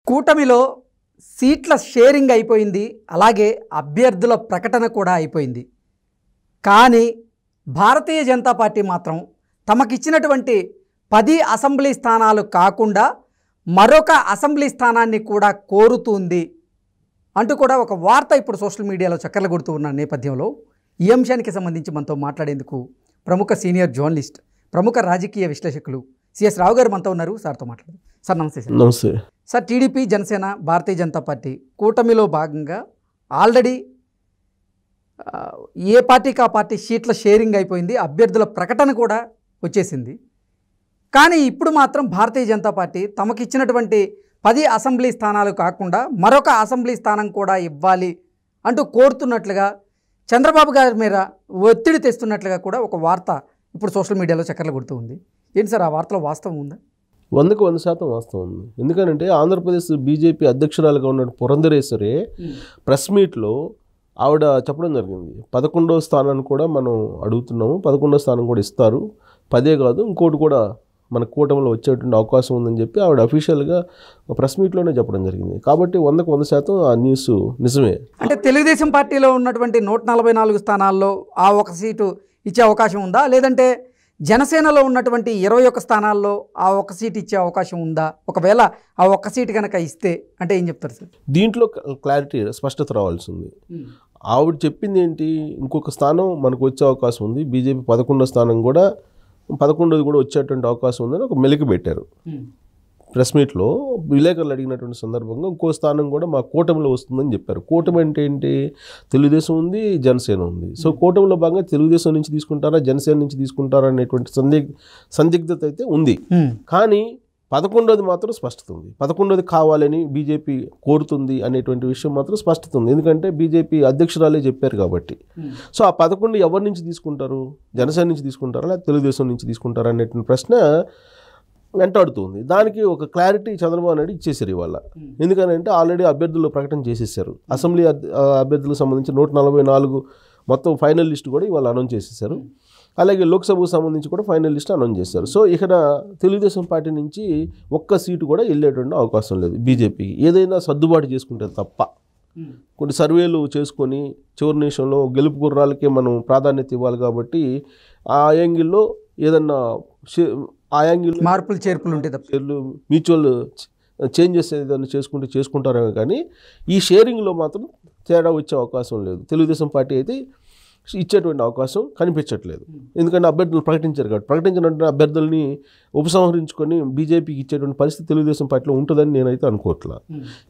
కూటమిలో సీట్ల షేరింగ్ అయిపోయింది. అలాగే అభ్యర్థుల ప్రకటన కూడా అయిపోయింది. కానీ భారతీయ జనతా పార్టీ మాత్రం తమకిచ్చినటువంటి 10 అసెంబ్లీ స్థానాలు కాకుండా మరొక అసెంబ్లీ స్థానాన్ని కూడా కోరుతుంది అంటూ కూడా ఒక వార్త ఇప్పుడు సోషల్ మీడియాలో చక్కర్లు కొడుతూ ఉన్న నేపథ్యంలో ఈ అంశానికి సంబంధించి మనతో మాట్లాడేందుకు ప్రముఖ సీనియర్ జర్నలిస్ట్, ప్రముఖ రాజకీయ విశ్లేషకులు సిఎస్ రావు గారు మనతో ఉన్నారు. సార్తో మాట్లాడదాం. సార్ నమస్తే. సార్ నమస్తే. Sir, TDP, Janasena, Bharatiya Janata party కూటమిలో భాగంగా ఆల్రెడీ ఏ పార్టీకి ఆ పార్టీ సీట్ల షేరింగ్ అయిపోయింది, అభ్యర్థుల ప్రకటన కూడా వచ్చేసింది. కానీ ఇప్పుడు మాత్రం భారతీయ జనతా పార్టీ తమకిచ్చినటువంటి 10 అసెంబ్లీ స్థానాలు కాకుండా మరొక అసెంబ్లీ స్థానం కూడా ఇవ్వాలి అంటూ కోరుతున్నట్లుగా, చంద్రబాబు గారి మీద ఒత్తిడి తెస్తున్నట్లుగా కూడా ఒక వార్త ఇప్పుడు సోషల్ మీడియాలో చక్కర్లు కొడుతూ ఉంది. ఏంటి సార్, ఆ వార్తలో వాస్తవం ఉందా? 100% వాస్తవం ఉంది. ఎందుకంటే ఆంధ్రప్రదేశ్ బీజేపీ అధ్యక్షురాలుగా ఉన్న పురంధరేశ్వరి ప్రెస్ మీట్లో ఆవిడ చెప్పడం జరిగింది, 11వ స్థానాన్ని కూడా మనం అడుగుతున్నాము, 11వ స్థానం కూడా ఇస్తారు, 10 కాదు ఇంకోటి కూడా మన కూటమిలో వచ్చేటువంటి అవకాశం ఉందని చెప్పి ఆవిడ అఫీషియల్గా ప్రెస్ మీట్లోనే చెప్పడం జరిగింది. కాబట్టి 100% ఆ న్యూస్ నిజమే. అంటే తెలుగుదేశం పార్టీలో ఉన్నటువంటి 144 స్థానాల్లో ఆ ఒక సీటు ఇచ్చే అవకాశం ఉందా, లేదంటే జనసేనలో ఉన్నటువంటి 21 స్థానాల్లో ఆ ఒక సీటు ఇచ్చే అవకాశం ఉందా? ఒకవేళ ఆ ఒక్క సీటు కనుక ఇస్తే అంటే ఏం చెప్తారు సార్? దీంట్లో క్లారిటీ, స్పష్టత రావాల్సి ఉంది. ఆవిడ చెప్పింది ఏంటి, ఇంకొక స్థానం మనకు వచ్చే అవకాశం ఉంది, బీజేపీ 11వ స్థానం కూడా 11ది కూడా వచ్చేటువంటి అవకాశం ఉందని ఒక మెలికి పెట్టారు. ప్రెస్ మీట్లో విలేకరులు అడిగినటువంటి సందర్భంగా ఇంకో స్థానం కూడా మా కూటమిలో వస్తుందని చెప్పారు. కూటమి అంటే ఏంటి, తెలుగుదేశం ఉంది, జనసేన ఉంది. సో కూటమిలో భాగంగా తెలుగుదేశం నుంచి తీసుకుంటారా, జనసేన నుంచి తీసుకుంటారా అనేటువంటి సందిగ్ధత అయితే ఉంది. కానీ 11ది మాత్రం స్పష్టత ఉంది. 11ది కావాలని బీజేపీ కోరుతుంది అనేటువంటి విషయం మాత్రం స్పష్టత ఉంది. ఎందుకంటే బీజేపీ అధ్యక్షురాలే చెప్పారు కాబట్టి. సో ఆ 11 ఎవరి నుంచి తీసుకుంటారు, జనసేన నుంచి తీసుకుంటారా లేదా తెలుగుదేశం నుంచి తీసుకుంటారా అనేటువంటి ప్రశ్న వెంటాడుతుంది. దానికి ఒక క్లారిటీ చంద్రబాబు నాయుడు ఇచ్చేసారు ఇవాళ. ఎందుకనంటే ఆల్రెడీ అభ్యర్థులు ప్రకటన చేసేసారు. అసెంబ్లీ అభ్యర్థులకు సంబంధించి 144 మొత్తం ఫైనల్ లిస్ట్ కూడా ఇవాళ అనౌన్స్ చేసేసారు. అలాగే లోక్సభకు సంబంధించి కూడా ఫైనల్ లిస్ట్ అనౌన్స్ చేశారు. సో ఇక్కడ తెలుగుదేశం పార్టీ నుంచి ఒక్క సీటు కూడా వెళ్ళేటువంటి అవకాశం లేదు బీజేపీకి, ఏదైనా సర్దుబాటు చేసుకుంటే తప్ప. కొన్ని సర్వేలు చేసుకొని చివరి నిమిషంలో గెలుపు గుర్రాలకే మనం ప్రాధాన్యత ఇవ్వాలి కాబట్టి ఆ యాంగిల్లో ఏదన్నా ఆ యాంగిల్లో మార్పులు చేర్పులు ఉంటే తప్ప మ్యూచువల్ చేంజెస్ ఏదైనా చేసుకుంటారేమో కానీ ఈ షేరింగ్లో మాత్రం తేడా వచ్చే అవకాశం లేదు. తెలుగుదేశం పార్టీ అయితే ఇచ్చేటువంటి అవకాశం కనిపించట్లేదు. ఎందుకంటే అభ్యర్థులు ప్రకటించారు కాబట్టి, ప్రకటించినటువంటి అభ్యర్థుల్ని ఉపసంహరించుకొని బీజేపీకి ఇచ్చేటువంటి పరిస్థితి తెలుగుదేశం పార్టీలో ఉంటుందని నేనైతే అనుకోవట్లా.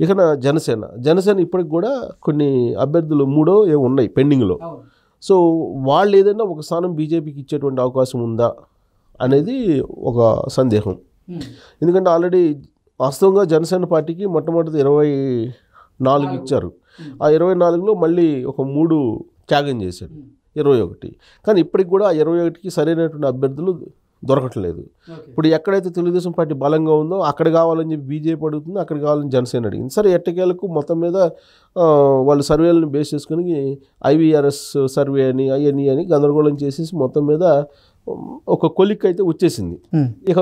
ఇక జనసేన ఇప్పటికి కూడా కొన్ని అభ్యర్థులు 3 ఉన్నాయి పెండింగ్లో. సో వాళ్ళు ఏదైనా ఒక స్థానం బీజేపీకి ఇచ్చేటువంటి అవకాశం ఉందా అనేది ఒక సందేహం. ఎందుకంటే ఆల్రెడీ వాస్తవంగా జనసేన పార్టీకి మొట్టమొదటి 24 ఇచ్చారు. ఆ 24లో మళ్ళీ ఒక 3 త్యాగం చేశాడు, 21. కానీ ఇప్పటికి కూడా ఆ 21కి సరైనటువంటి అభ్యర్థులు దొరకట్లేదు. ఇప్పుడు ఎక్కడైతే తెలుగుదేశం పార్టీ బలంగా ఉందో అక్కడ కావాలని చెప్పి బీజేపీ అడుగుతుంది, అక్కడ కావాలని జనసేన అడిగింది. సరే ఎట్టకేలకు మొత్తం మీద వాళ్ళు సర్వేలను బేస్ చేసుకుని IVRS సర్వే అని అవన్నీ అని గందరగోళం చేసేసి మొత్తం మీద ఒక కొలిక్ అయితే వచ్చేసింది. ఇక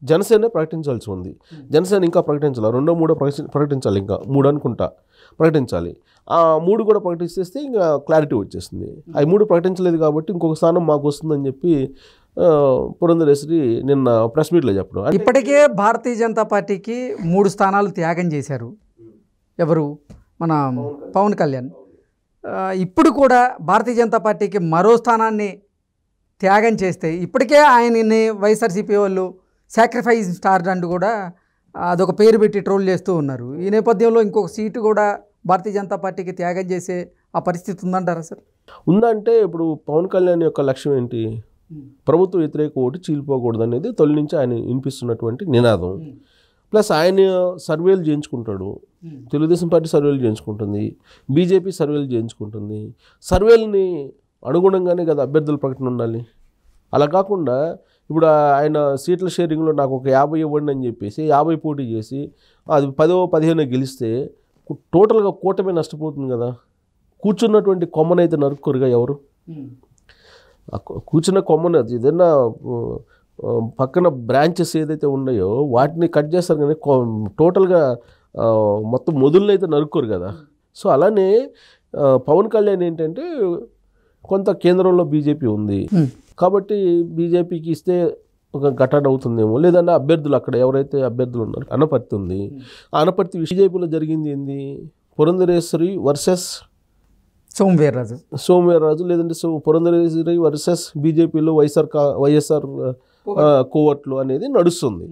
జనసేన ప్రకటించాల్సి ఉంది. జనసేన ఇంకా ప్రకటించాలి, 2, 3 ప్రకటించాలి, ఇంకా 3 అనుకుంటా ప్రకటించాలి. ఆ 3 కూడా ప్రకటిస్తే ఇంకా క్లారిటీ వచ్చేస్తుంది. ఆ 3 ప్రకటించలేదు కాబట్టి ఇంకొక స్థానం మాకు వస్తుందని చెప్పి పురంధరేశ్వరి నిన్న ప్రెస్ మీట్లో చెప్పడం. ఇప్పటికే భారతీయ జనతా పార్టీకి 3 స్థానాలు త్యాగం చేశారు. ఎవరు? మన పవన్ కళ్యాణ్. ఇప్పుడు కూడా భారతీయ జనతా పార్టీకి మరో స్థానాన్ని త్యాగం చేస్తే ఇప్పటికే ఆయనని వైఎస్ఆర్సీపీ వాళ్ళు సాక్రిఫైస్ స్టార్ అంటూ కూడా అదొక పేరు పెట్టి ట్రోల్ చేస్తూ ఉన్నారు. ఈ నేపథ్యంలో ఇంకొక సీటు కూడా భారతీయ జనతా పార్టీకి త్యాగం చేసే ఆ పరిస్థితి ఉందంటారా సార్? ఉందంటే ఇప్పుడు పవన్ కళ్యాణ్ యొక్క లక్ష్యం ఏంటి, ప్రభుత్వ వ్యతిరేక ఓటు చీలిపోకూడదు అనేది తొలి నుంచి ఆయన వినిపిస్తున్నటువంటి నినాదం. ప్లస్ ఆయన సర్వేలు చేయించుకుంటాడు, తెలుగుదేశం పార్టీ సర్వేలు చేయించుకుంటుంది, బీజేపీ సర్వేలు చేయించుకుంటుంది. సర్వేలని అనుగుణంగానే కదా అభ్యర్థుల ప్రకటన ఉండాలి. అలా కాకుండా ఇప్పుడు ఆయన సీట్ల షేరింగ్లో నాకు ఒక 50 ఇవ్వండి అని చెప్పేసి 50 పోటీ చేసి అది 10, 15 గెలిస్తే టోటల్గా కూటమి నష్టపోతుంది కదా. కూర్చున్నటువంటి కొమ్మనైతే నరుక్కురుగా ఎవరు, కూర్చున్న కొమ్మని ఏదైనా పక్కన బ్రాంచెస్ ఏదైతే ఉన్నాయో వాటిని కట్ చేస్తారు కానీ టోటల్గా మొత్తం మొదలునైతే అయితే నరుక్కోరు కదా. సో అలానే పవన్ కళ్యాణ్ ఏంటంటే కొంత కేంద్రంలో బీజేపీ ఉంది కాబట్టి బీజేపీకి ఇస్తే ఒక ఘటన అవుతుందేమో, లేదంటే అభ్యర్థులు అక్కడ ఎవరైతే అభ్యర్థులు ఉన్నారో అనపర్తి ఉంది, ఆ అనపర్తి బీజేపీలో జరిగింది ఏంది, పురంధరేశ్వరి వర్సెస్ సోమవీర్రాజు, లేదంటే పురంధరేశ్వరి వర్సెస్ బీజేపీలో వైఎస్ఆర్ కోవట్లు అనేది నడుస్తుంది.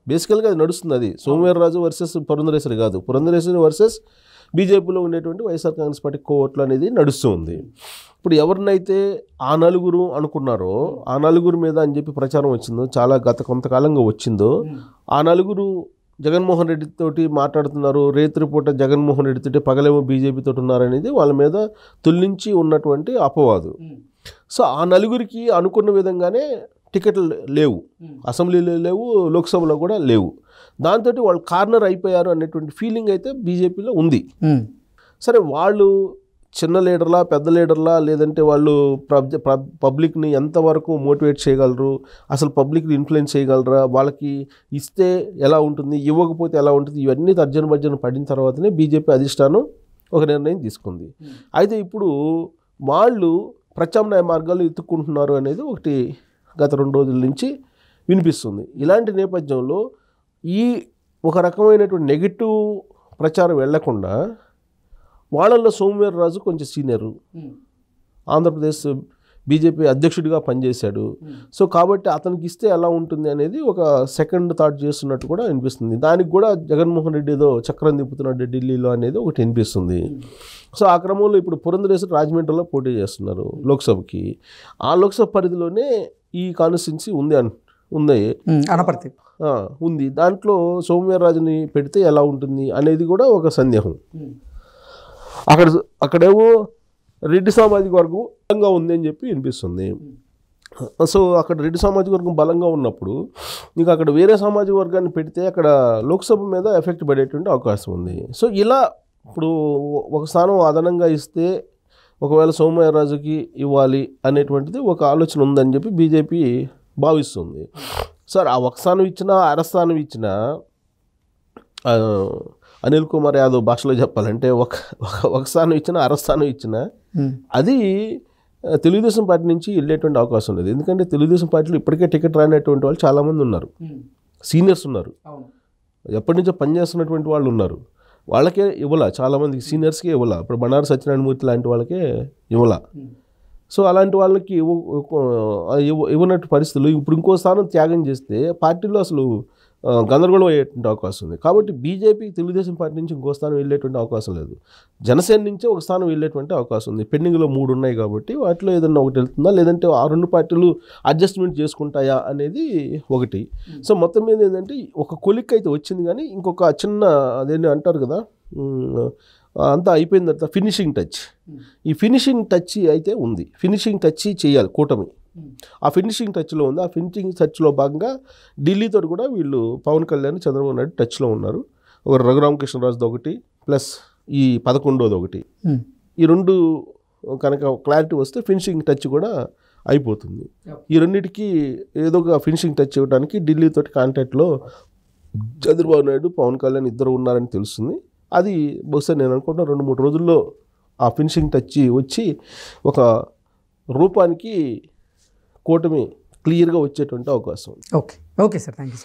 బేసికల్గా అది నడుస్తుంది. అది సోమవీర్రాజు వర్సెస్ పురంధరేశ్వరి కాదు, పురంధరేశ్వరి వర్సెస్ బీజేపీలో ఉండేటువంటి వైఎస్ఆర్ కాంగ్రెస్ పార్టీ కోవట్లు అనేది నడుస్తుంది. ఇప్పుడు ఎవరినైతే ఆ నలుగురు అనుకున్నారో ఆ నలుగురు మీద అని చెప్పి ప్రచారం వచ్చిందో, చాలా గత కొంతకాలంగా వచ్చిందో, ఆ నలుగురు జగన్మోహన్ రెడ్డి తోటి మాట్లాడుతున్నారు, రేత్రిపూట జగన్మోహన్ రెడ్డి తోటి పగలేమో బీజేపీ తోటి ఉన్నారనేది వాళ్ళ మీద తొలించి ఉన్నటువంటి అపవాదు. సో ఆ నలుగురికి అనుకున్న విధంగానే టికెట్లు లేవు, అసెంబ్లీలో లేవు, లోక్సభలో కూడా లేవు. దాంతో వాళ్ళు కార్నర్ అయిపోయారు అనేటువంటి ఫీలింగ్ అయితే బీజేపీలో ఉంది. సరే, వాళ్ళు చిన్న లీడర్లా పెద్ద లీడర్లా, లేదంటే వాళ్ళు పబ్లిక్ని ఎంతవరకు మోటివేట్ చేయగలరు, అసలు పబ్లిక్ని ఇన్ఫ్లుయెన్స్ చేయగలరా, వాళ్ళకి ఇస్తే ఎలా ఉంటుంది, ఇవ్వకపోతే ఎలా ఉంటుంది, ఇవన్నీ తర్జన భర్జన పడిన తర్వాతనే బీజేపీ అధిష్టానం ఒక నిర్ణయం తీసుకుంది. అయితే ఇప్పుడు వాళ్ళు ప్రత్యామ్నాయ మార్గాలు ఎత్తుక్కుంటున్నారు అనేది ఒకటి గత 2 రోజుల నుంచి వినిపిస్తుంది. ఇలాంటి నేపథ్యంలో ఈ ఒక రకమైనటువంటి నెగిటివ్ ప్రచారం వెళ్లకుండా వాళ్ళల్లో సోమవీర్రాజు కొంచెం సీనియరు, ఆంధ్రప్రదేశ్ బీజేపీ అధ్యక్షుడిగా పనిచేశాడు. సో కాబట్టి అతనికి ఇస్తే ఎలా ఉంటుంది అనేది ఒక సెకండ్ థాట్ చేస్తున్నట్టు కూడా అనిపిస్తుంది. దానికి కూడా జగన్మోహన్ రెడ్డి ఏదో చక్రం తిప్పుతున్నాడు ఢిల్లీలో అనేది ఒకటి అనిపిస్తుంది. సో ఆ క్రమంలో ఇప్పుడు పురంధరేశ్వరి రాజమండ్రిలో పోటీ చేస్తున్నారు లోక్సభకి. ఆ లోక్సభ పరిధిలోనే ఈ కాన్స్టిట్యున్సీ ఉంది అనపర్తి ఉంది. దాంట్లో సోమవీర్రాజుని పెడితే ఎలా ఉంటుంది అనేది కూడా ఒక సందేహం. అక్కడేమో రెడ్డి సామాజిక వర్గం బలంగా ఉంది అని చెప్పి వినిపిస్తుంది. సో అక్కడ రెడ్డి సామాజిక వర్గం బలంగా ఉన్నప్పుడు నీకు అక్కడ వేరే సామాజిక వర్గాన్ని పెడితే అక్కడ లోక్సభ మీద ఎఫెక్ట్ పడేటువంటి అవకాశం ఉంది. సో ఇలా ఇప్పుడు ఒక స్థానం అదనంగా ఇస్తే ఒకవేళ సోమవీర్రాజుకి ఇవ్వాలి అనేటువంటిది ఒక ఆలోచన ఉందని చెప్పి బీజేపీ భావిస్తుంది. సార్ ఆ ఒక స్థానం ఇచ్చినా అరస్థానం ఇచ్చినా అనిల్ కుమార్ యాదవ్ భాషలో చెప్పాలంటే ఒక స్థానం ఇచ్చినా అరస్థానం ఇచ్చినా అది తెలుగుదేశం పార్టీ నుంచి వెళ్ళేటువంటి అవకాశం లేదు. ఎందుకంటే తెలుగుదేశం పార్టీలో ఇప్పటికే టికెట్ రానటువంటి వాళ్ళు చాలామంది ఉన్నారు, సీనియర్స్ ఉన్నారు, ఎప్పటి నుంచో పనిచేస్తున్నటువంటి వాళ్ళు ఉన్నారు. వాళ్ళకే ఇవ్వాల, చాలామందికి సీనియర్స్కే ఇవ్వాల. ఇప్పుడు బండారు సత్యనారాయణమూర్తి లాంటి వాళ్ళకే ఇవ్వాల. సో అలాంటి వాళ్ళకి ఇవ్వనట్టు పరిస్థితులు. ఇప్పుడు ఇంకో స్థానం త్యాగం చేస్తే పార్టీలో అసలు గందరగోళం అయ్యేటువంటి అవకాశం ఉంది. కాబట్టి బీజేపీ తెలుగుదేశం పార్టీ నుంచి ఇంకో స్థానం వెళ్ళేటువంటి అవకాశం లేదు. జనసేన నుంచే ఒక స్థానం వెళ్ళేటువంటి అవకాశం ఉంది. పెండింగ్లో 3 ఉన్నాయి కాబట్టి వాటిలో ఏదన్నా ఒకటి వెళ్తుందా, లేదంటే ఆ 2 పార్టీలు అడ్జస్ట్మెంట్ చేసుకుంటాయా అనేది ఒకటి. సో మొత్తం మీద ఏంటంటే ఒక కొలిక్ అయితే వచ్చింది, కానీ ఇంకొక చిన్న అదేంటి అంటారు కదా, అంతా అయిపోయిన తర్వాత ఫినిషింగ్ టచ్, ఈ ఫినిషింగ్ టచ్ అయితే ఉంది. ఫినిషింగ్ టచ్ చేయాలి కూటమి, ఆ ఫినిషింగ్ టచ్లో ఉంది. ఆ ఫినిషింగ్ టచ్లో భాగంగా ఢిల్లీతో కూడా వీళ్ళు పవన్ కళ్యాణ్, చంద్రబాబు నాయుడు టచ్లో ఉన్నారు. ఒక రఘురామకృష్ణరాజుది ఒకటి ప్లస్ ఈ 11వ ఒకటి, ఈ 2 కనుక క్లారిటీ వస్తే ఫినిషింగ్ టచ్ కూడా అయిపోతుంది. ఈ రెండింటికి ఏదో ఒక ఫినిషింగ్ టచ్ ఇవ్వడానికి ఢిల్లీతో కాంటాక్ట్లో చంద్రబాబు నాయుడు, పవన్ కళ్యాణ్ ఇద్దరు ఉన్నారని తెలుస్తుంది. అది బహుశా నేను అనుకుంటున్నా 2-3 రోజుల్లో ఆ ఫినిషింగ్ టచ్ వచ్చి ఒక రూపానికి కూటమి క్లియర్గా వచ్చేటువంటి అవకాశం ఉంది. Okay sir, thank you sir.